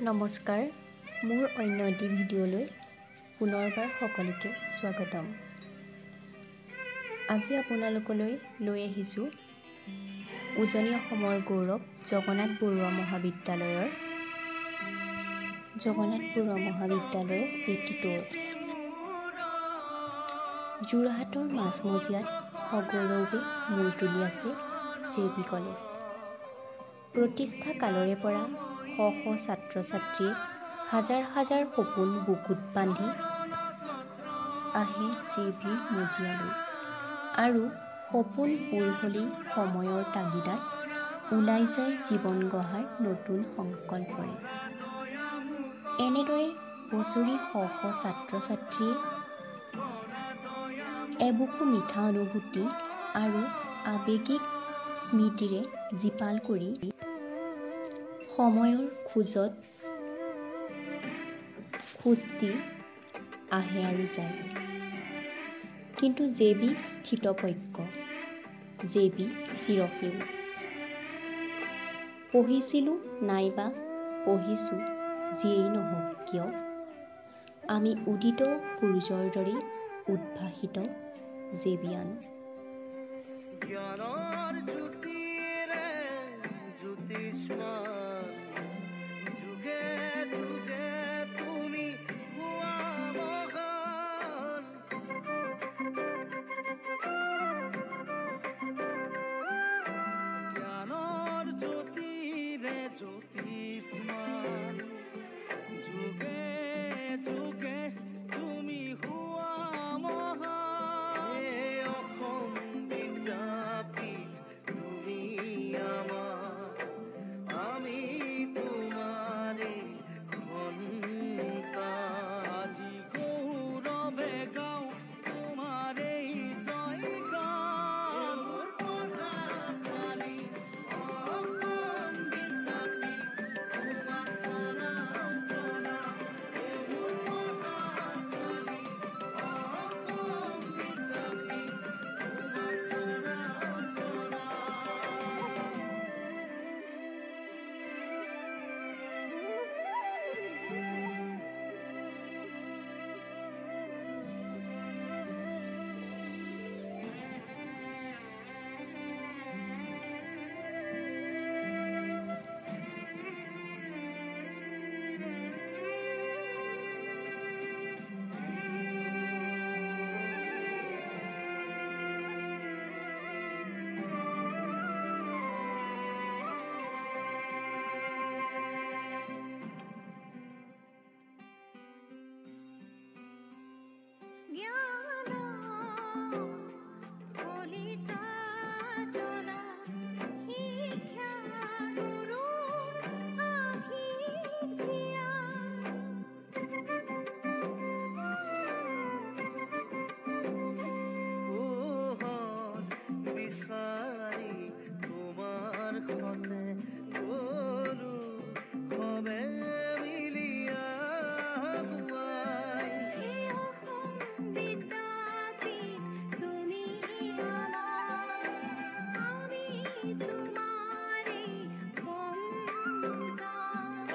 নমস্কাৰ, মোৰ অন্য এটি ভিডিঅ'লৈ পুনৰবাৰ সকলোকে স্বাগতম। আজি আপোনালোকলৈ লৈ আহিছোঁ উজনি অসমৰ গৌৰৱ জগন্নাথ বৰুৱা মহাবিদ্যালয়ৰ এটি টুৰ। যোৰহাটৰ মাজমজিয়াত সগৌৰৱে মূৰ তুলি আছে JB কলেজ। প্ৰতিষ্ঠা কালৰে পৰা শ শ ছাত্ৰ-ছাত্ৰীয়ে হাজাৰ হাজাৰ সপোন বুকুত বান্ধি আহে JB মজিয়ালৈ আৰু সপোন পূৰ হ'লেই সময়ৰ তাগিদাত ওলাই যায় জীৱন গঢ়াৰ নতুন সংকল্পৰে। এনেদৰে বছৰি শ শ ছাত্ৰ-ছাত্ৰীয়ে এবুকু মিঠা অনুভূতি আৰু আৱেগিক স্মৃতিৰে জীপাল কৰি সময়ৰ খোজত খোজ দি আহে আৰু যায়। কিন্তু JB স্থিতপক্ষ, JB চিৰসেউজ। পঢ়িছিলোঁ নাইবা পঢ়িছোঁ যিয়েই নহওক কিয়, আমি উদিত সূৰ্যৰ দৰে উদ্ভাসিত JBয়ান। জ্ঞানৰ জ্যোতিৰে জ্যোতিষ্মান, যুগে যুগে তুমি হোৱা মহান। জ্ঞানৰ জ্যোতিৰে জ্যোতিষ্মান, যুগে যুগে তুমি হোৱা মহান। হে অসম বিদ্যাপীঠ তুমি আমাৰ, আমি তোমাৰে সন্তান। আজি গৌৰৱে গাওঁ তোমাৰে জয়গান। পঢ়াশালী অসম বিদ্যাপীঠ তোমাক জনাওঁ প্ৰণাম। পঢ়াশালী অসম বিদ্যাপীঠ তোমাক জনাওঁ প্ৰণাম। বিচাৰি তোমাৰ সতে গলো সবে মিলিয়া বুৱাই।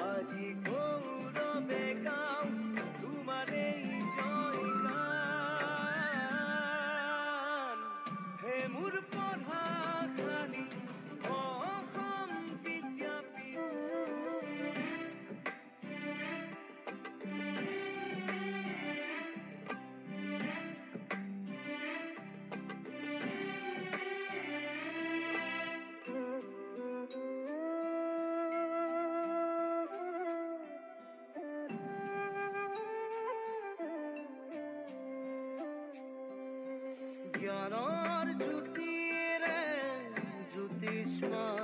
আজি গৌৰৱে গাওঁ তোমাৰে জয়গান। হে মোৰ পঢ়াশালী অসম বিদ্যাপীঠ। জ্ঞানৰ জ্যোতিৰে জ্যোতিষ্মান,